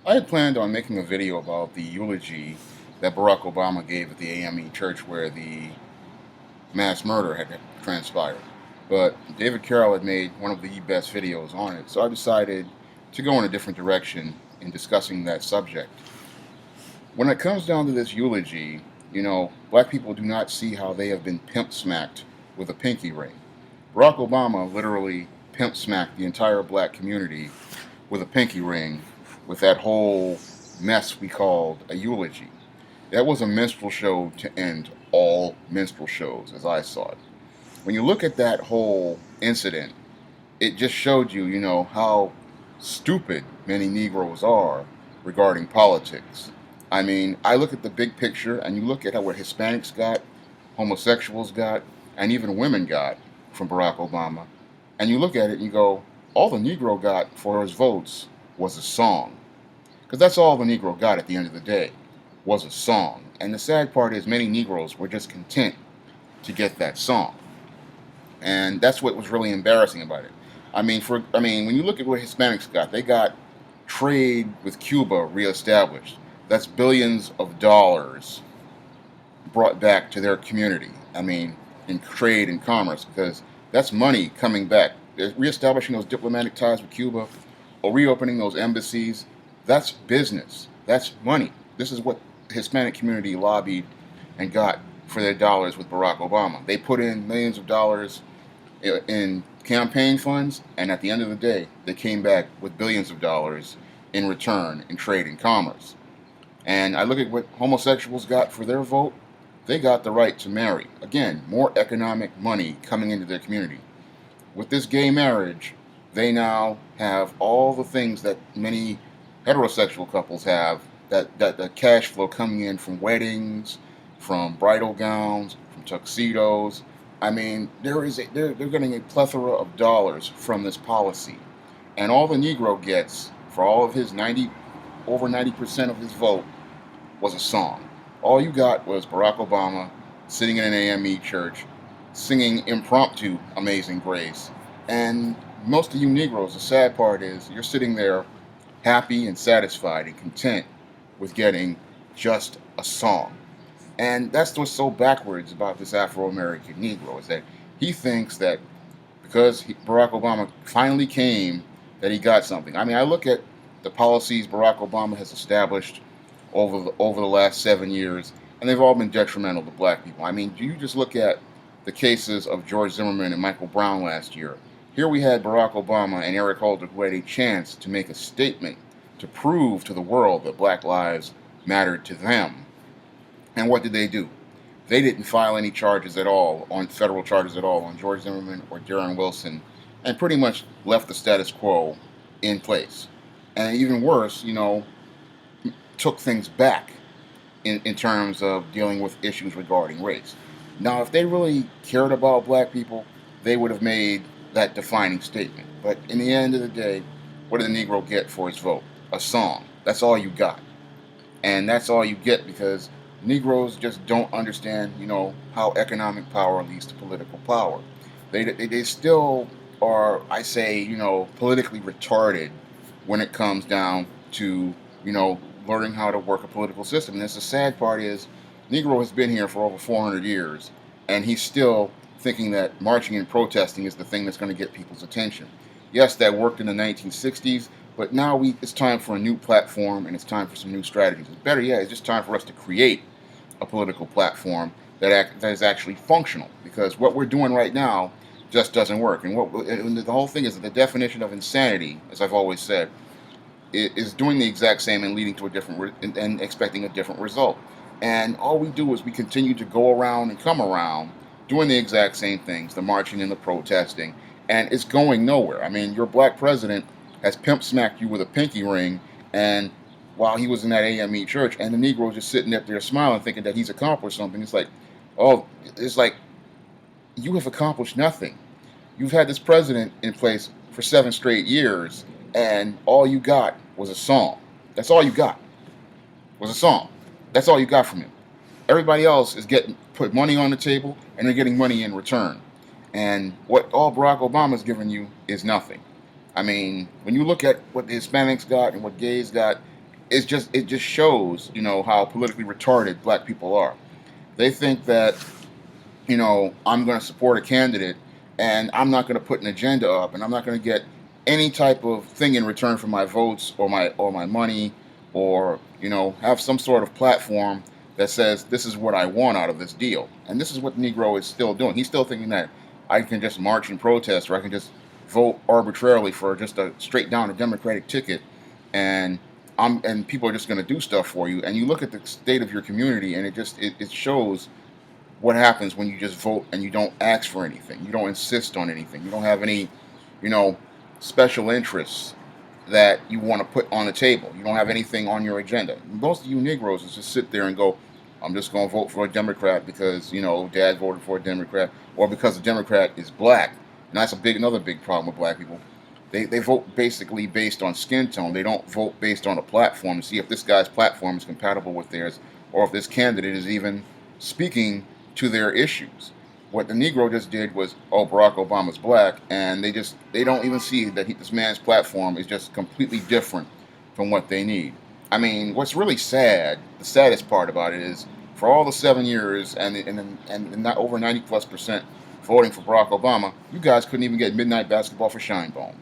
I had planned on making a video about the eulogy that Barack Obama gave at the AME church where the mass murder had transpired. But David Carroll had made one of the best videos on it, so I decided to go in a different direction in discussing that subject. When it comes down to this eulogy, black people do not see how they have been pimp smacked with a pinky ring. Barack Obama literally pimp smacked the entire black community with a pinky ring with that whole mess we called a eulogy. That was a minstrel show to end all minstrel shows, as I saw it. When you look at that whole incident, it just showed you, how stupid many Negroes are regarding politics. I mean, I look at the big picture and you look at what Hispanics got, homosexuals got, and even women got from Barack Obama, and you look at it and you go, all the Negro got for his votes was a song. Because that's all the Negro got at the end of the day, was a song. And the sad part is many Negroes were just content to get that song. And that's what was really embarrassing about it. When you look at what Hispanics got, they got trade with Cuba reestablished. That's billions of dollars brought back to their community. In trade and commerce, because that's money coming back. They're reestablishing those diplomatic ties with Cuba or reopening those embassies. That's business. That's money. This is what the Hispanic community lobbied and got for their dollars with Barack Obama. They put in millions of dollars in campaign funds, and at the end of the day, they came back with billions of dollars in return in trade and commerce. And I look at what homosexuals got for their vote. They got the right to marry. Again, more economic money coming into their community. With this gay marriage, they now have all the things that many heterosexual couples have, that the cash flow coming in from weddings, from bridal gowns, from tuxedos. They're getting a plethora of dollars from this policy. And all the Negro gets for all of his over 90% of his vote was a song. All you got was Barack Obama sitting in an AME church singing impromptu Amazing Grace. And most of you Negroes, the sad part is you're sitting there happy and satisfied and content with getting just a song. And that's what's so backwards about this Afro-American Negro, is that he thinks that because Barack Obama finally came, that he got something. I look at the policies Barack Obama has established over the last 7 years, and they've all been detrimental to black people. You just look at the cases of George Zimmerman and Michael Brown last year. Here we had Barack Obama and Eric Holder, who had a chance to make a statement to prove to the world that black lives mattered to them. And what did they do? They didn't file any charges at all, on federal charges at all, on George Zimmerman or Darren Wilson, and pretty much left the status quo in place. And even worse, took things back in terms of dealing with issues regarding race. Now, if they really cared about black people, they would have made that defining statement. But in the end of the day, what did the Negro get for his vote? A song. That's all you got. And that's all you get because Negroes just don't understand, how economic power leads to political power. They still are, I say, politically retarded when it comes down to, learning how to work a political system. And the sad part is, Negro has been here for over 400 years, and he's still thinking that marching and protesting is the thing that's going to get people's attention. Yes, that worked in the 1960s, but now it's time for a new platform, and it's time for some new strategies. It's better yet, it's just time for us to create a political platform that is actually functional, because what we're doing right now just doesn't work. And the whole thing is that the definition of insanity, as I've always said, is doing the exact same and leading to a different and expecting a different result. And all we do is we continue to go around and come around doing the exact same things, the marching and the protesting, and it's going nowhere. Your black president has pimp smacked you with a pinky ring, and while he was in that AME church, and the Negro just sitting up there smiling, thinking that he's accomplished something. It's like you have accomplished nothing. You've had this president in place for 7 straight years, and all you got was a song. That's all you got was a song. That's all you got from him. Everybody else is put money on the table, and they're getting money in return. And what all Barack Obama's given you is nothing. When you look at what the Hispanics got and what gays got, it just shows, how politically retarded black people are. They think that, I'm going to support a candidate and I'm not going to put an agenda up and I'm not going to get any type of thing in return for my votes or my money, or, have some sort of platform that says this is what I want out of this deal. And this is what Negro is still doing. He's still thinking that I can just march and protest, or I can just vote arbitrarily for just a straight down a Democratic ticket, and people are just going to do stuff for you. And you look at the state of your community, and it shows what happens when you just vote and you don't ask for anything. You don't insist on anything. You don't have any, you know, special interests that you want to put on the table. You don't have anything on your agenda. Most of you Negroes is just sit there and go, I'm just going to vote for a Democrat because, Dad voted for a Democrat, or because the Democrat is black. And that's another big problem with black people. They vote basically based on skin tone. They don't vote based on a platform to see if this guy's platform is compatible with theirs, or if this candidate is even speaking to their issues. What the Negro just did was, oh, Barack Obama's black, and they don't even see that this man's platform is just completely different from what they need. I mean, what's really sad, the saddest part about it is, for all the 7 years and not over 90+% voting for Barack Obama, you guys couldn't even get midnight basketball for Shinebone.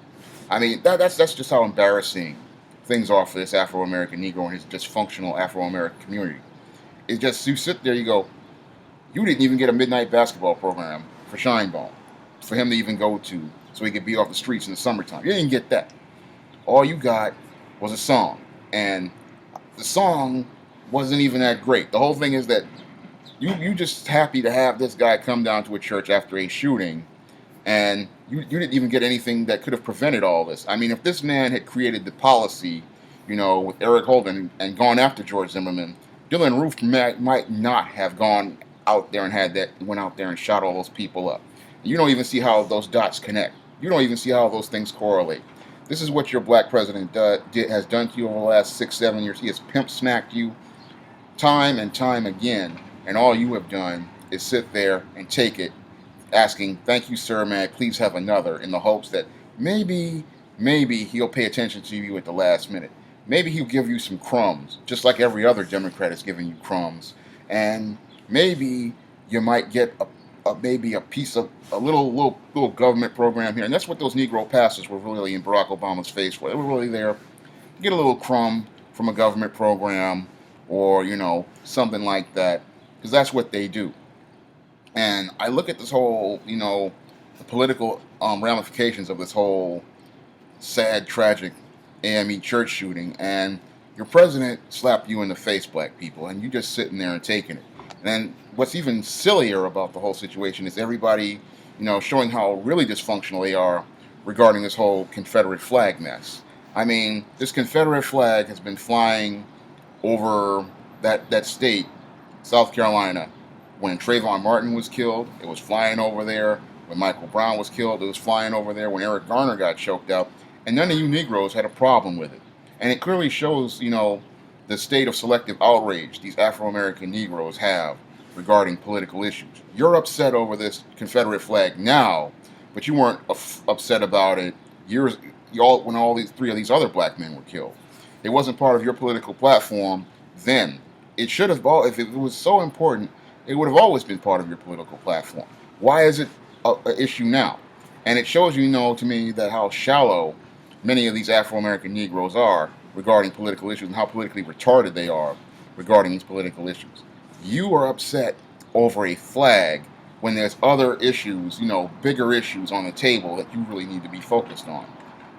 I mean, that's just how embarrassing things are for this Afro American Negro and his dysfunctional Afro American community. It's just, you sit there, you go, you didn't even get a midnight basketball program for Shinebone for him to even go to so he could be off the streets in the summertime. You didn't get that. All you got was a song. And the song wasn't even that great. The whole thing is that you just happy to have this guy come down to a church after a shooting, and you didn't even get anything that could have prevented all this. I mean, if this man had created the policy, with Eric Holden and gone after George Zimmerman, Dylan Roof might not have gone out there and went out there and shot all those people up. You don't even see how those dots connect. You don't even see how those things correlate. This is what your black president has done to you over the last 6, 7 years. He has pimp smacked you time and time again, and all you have done is sit there and take it, asking, "Thank you, sir, may I please have another," in the hopes that maybe he'll pay attention to you at the last minute. Maybe he'll give you some crumbs, just like every other Democrat is giving you crumbs, and maybe you might get maybe a piece of a little government program here. And that's what those Negro pastors were really in Barack Obama's face for. They were really there to get a little crumb from a government program, or something like that, because that's what they do. And I look at this whole the political ramifications of this whole sad, tragic AME church shooting, and your president slapped you in the face, black people, and you just sitting there and taking it. And then what's even sillier about the whole situation is everybody, showing how really dysfunctional they are regarding this whole Confederate flag mess. I mean, this Confederate flag has been flying over that state, South Carolina. When Trayvon Martin was killed, it was flying over there. When Michael Brown was killed, it was flying over there. When Eric Garner got choked out, and none of you Negroes had a problem with it. And it clearly shows, the state of selective outrage these Afro-American Negroes have regarding political issues. You're upset over this Confederate flag now, but you weren't upset about it when all these three of these other black men were killed. It wasn't part of your political platform then. It should have, if it was so important, it would have always been part of your political platform. Why is it an issue now? And it shows to me that how shallow many of these Afro-American Negroes are regarding political issues, and how politically retarded they are regarding these political issues. You are upset over a flag when there's other issues, bigger issues on the table that you really need to be focused on.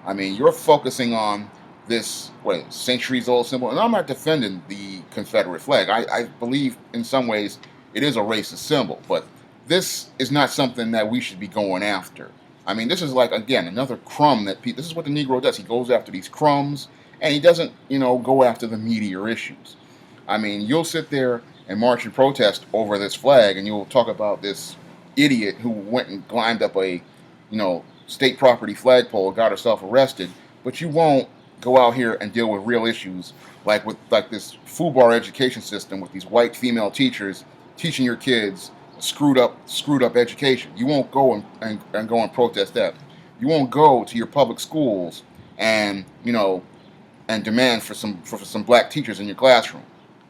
I mean, you're focusing on this, centuries-old symbol, and I'm not defending the Confederate flag. I believe in some ways it is a racist symbol, but this is not something that we should be going after. I mean, this is like, again, another crumb this is what the Negro does. He goes after these crumbs, and he doesn't, go after the meatier issues. I mean, you'll sit there and march and protest over this flag, and you'll talk about this idiot who went and climbed up a, state property flagpole and got herself arrested, but you won't go out here and deal with real issues like this FUBAR education system with these white female teachers teaching your kids screwed up education. You won't go and go and protest that. You won't go to your public schools and and demand for some black teachers in your classroom.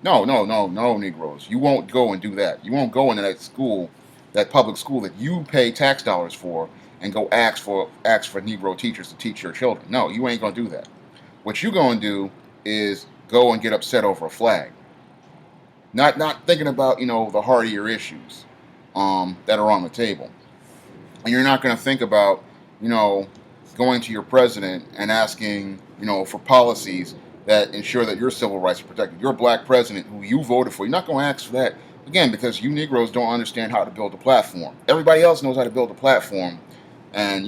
No, no, no, no, Negroes. You won't go and do that. You won't go into that school, that public school that you pay tax dollars for, and go ask for Negro teachers to teach your children. No, you ain't gonna do that. What you gonna do is go and get upset over a flag, not thinking about the heartier issues that are on the table. And you're not going to think about, you know, going to your president and asking, for policies that ensure that your civil rights are protected. Your black president who you voted for, you're not going to ask for that. Again, because you Negroes don't understand how to build a platform. Everybody else knows how to build a platform and,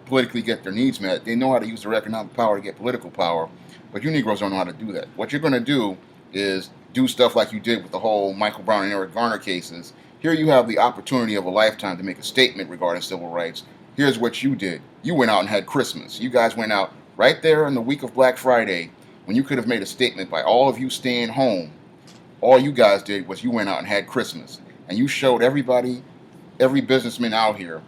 politically get their needs met. They know how to use their economic power to get political power. But you Negroes don't know how to do that. What you're going to do is do stuff like you did with the whole Michael Brown and Eric Garner cases. Here you have the opportunity of a lifetime to make a statement regarding civil rights. Here's what you did. You went out and had Christmas. You guys went out right there in the week of Black Friday when you could have made a statement by all of you staying home. All you guys did was you went out and had Christmas. And you showed everybody, every businessman out here,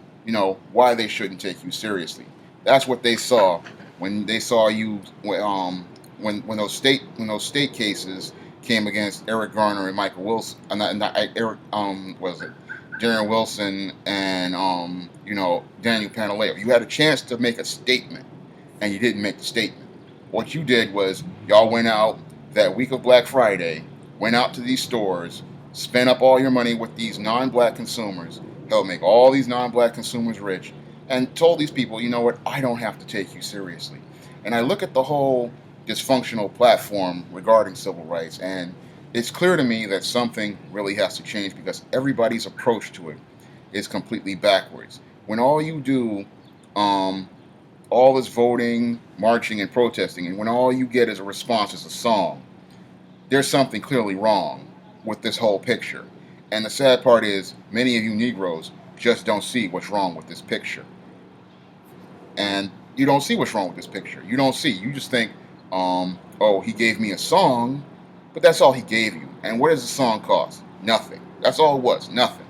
why they shouldn't take you seriously. That's what they saw when they saw you when those state cases came against Eric Garner and Michael Wilson, not Eric, was it Darren Wilson and Daniel Pantaleo. You had a chance to make a statement, and you didn't make the statement. What you did was y'all went out that week of Black Friday, went out to these stores, spent up all your money with these non-black consumers, helped make all these non-black consumers rich, and told these people, you know what, I don't have to take you seriously. And I look at the whole dysfunctional platform regarding civil rights, and it's clear to me that something really has to change because everybody's approach to it is completely backwards. When all you do, all this voting, marching, and protesting, and when all you get as a response is a song, there's something clearly wrong with this whole picture. And the sad part is, many of you Negroes just don't see what's wrong with this picture. And you don't see what's wrong with this picture. You don't see. You just think, oh, he gave me a song, but that's all he gave you. And what does the song cost? Nothing. That's all it was. Nothing.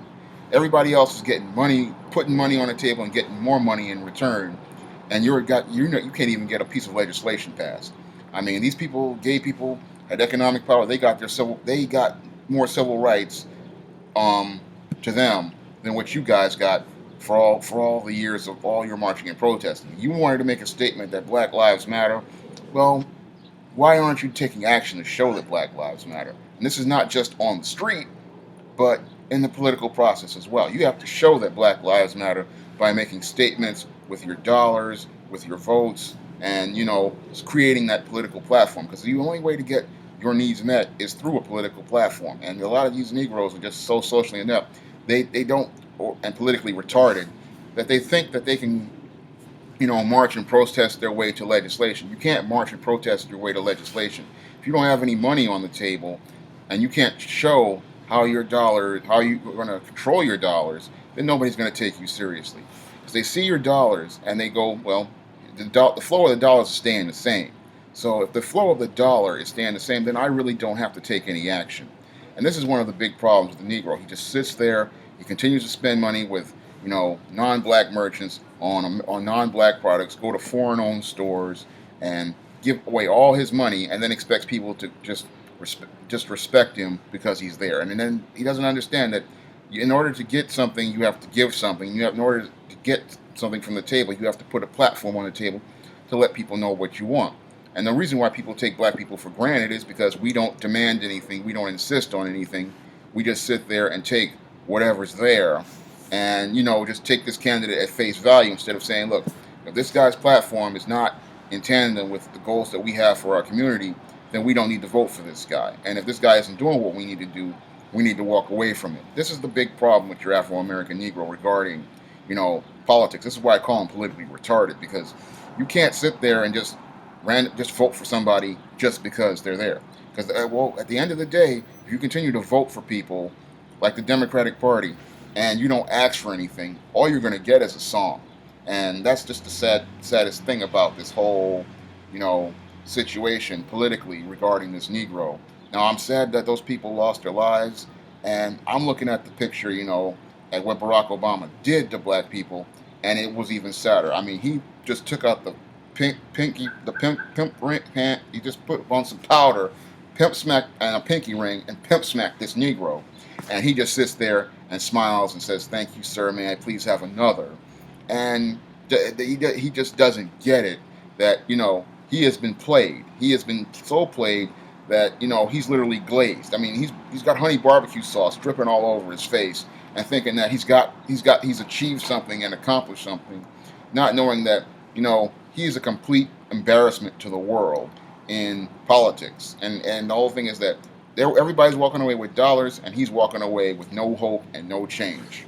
Everybody else is getting money, putting money on the table, and getting more money in return. And you can't even get a piece of legislation passed. I mean, these people, gay people, had economic power. They got more civil rights to them than what you guys got for all the years of all your marching and protesting. You wanted to make a statement that Black Lives Matter. Well, why aren't you taking action to show that Black Lives Matter? And this is not just on the street, but in the political process as well. You have to show that Black Lives Matter by making statements with your dollars, with your votes, and creating that political platform. Because the only way to get your needs met is through a political platform. And a lot of these Negroes are just so socially inept. They don't, and politically retarded, that they think that they can march and protest their way to legislation. You can't march and protest your way to legislation. If you don't have any money on the table and you can't show how you're going to control your dollars, then nobody's going to take you seriously. Because they see your dollars and they go, well, the flow of the dollars is staying the same. So if the flow of the dollar is staying the same, then I really don't have to take any action. And this is one of the big problems with the Negro. He just sits there, he continues to spend money with non-black merchants on non-black products, go to foreign-owned stores and give away all his money, and then expects people to just respect him because he's there. And then he doesn't understand that in order to get something, you have to give something. In order to get something from the table, you have to put a platform on the table to let people know what you want. And the reason why people take black people for granted is because we don't demand anything, we don't insist on anything. We just sit there and take whatever's there and just take this candidate at face value instead of saying, look, if this guy's platform is not in tandem with the goals that we have for our community, then we don't need to vote for this guy. And if this guy isn't doing what we need to do, we need to walk away from it. This is the big problem with your Afro-American Negro regarding politics. This is why I call him politically retarded, because you can't sit there and just vote for somebody just because they're there. Because at the end of the day, if you continue to vote for people like the Democratic Party and you don't ask for anything, all you're going to get is a song. And that's just the saddest thing about this whole, situation politically regarding this Negro. Now, I'm sad that those people lost their lives, and I'm looking at the picture, at what Barack Obama did to black people, and it was even sadder. I mean, he just took out pimp ring hand. He just put on some powder, pimp smack and a pinky ring, and pimp smack this Negro, and he just sits there and smiles and says, "Thank you, sir. May I please have another?" And he just doesn't get it that he has been played. He has been so played that he's literally glazed. I mean, he's got honey barbecue sauce dripping all over his face, and thinking that he's achieved something and accomplished something, not knowing that he is a complete embarrassment to the world in politics. And the whole thing is that everybody's walking away with dollars, and he's walking away with no hope and no change.